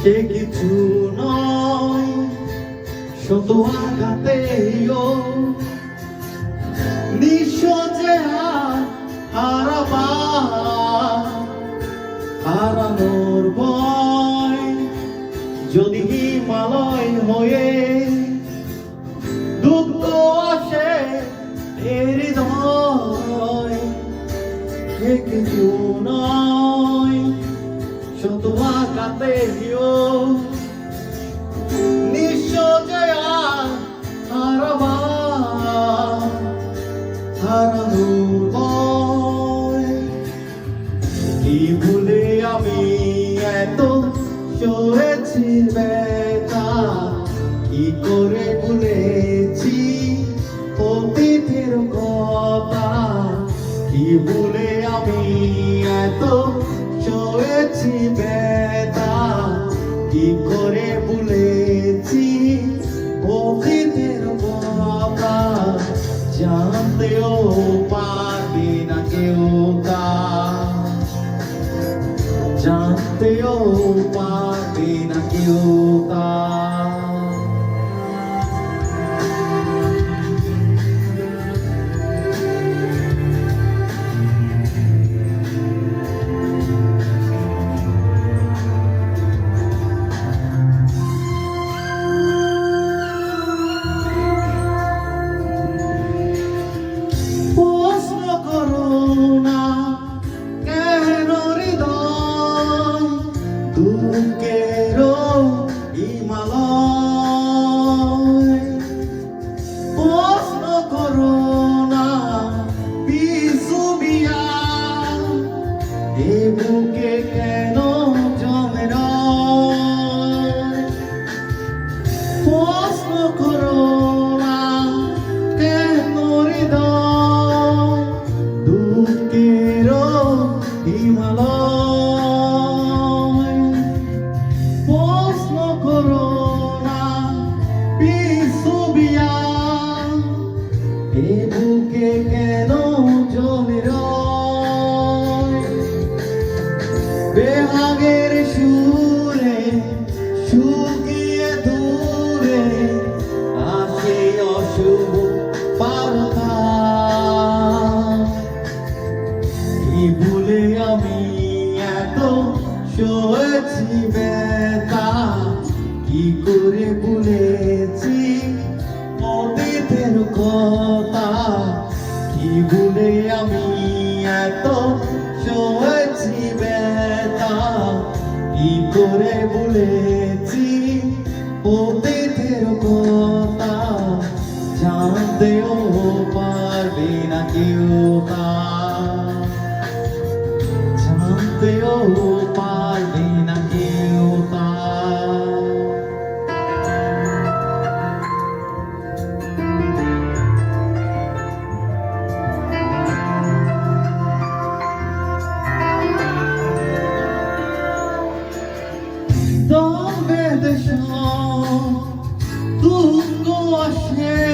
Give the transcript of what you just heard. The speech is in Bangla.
সে কিছু নয় শত আঘাতেও নিঃসজে হারানোর ভয় যদি হিমালয় হয়ে দুঃখ আসে হৃদয় সে কিছু নয় শত আঘাতেও নিঃসজে হারানোর ভয় কি ভুলে আমি এত সয়েছি ব্যথা কি করে ভুলেছি অতীতের কথা কি ভুলে আমি এত সয়েছি ব্যথা কি করে ভুলেছি অতীতের কথা জানতেও পারবে না কেউ তা জানতেও পারবে না কেউ তা দুঃখেরও হিমালয় প্রশ্ন করো না বিশুবিয়া এ বুকে কেন জমে প্রশ্ন করো না কেন হৃদয় দুঃখেরও হিমালয় এ বুকে কেন জমে বেহাগের সুরে শুকিয়ে দূরে আসে অশুভ বার্তা কি ভুলে আমি এত সয়েছি ব্যথা কি করে ভুলেছি অতীতের কথা কি ভুলে আমি এত সয়েছি ব্যথা কি করে ভুলেছি অতীতের কথা জানতেও পারবে না কেউ তা জানতেও পারবে না কেউ তা তুঙ্গ আসে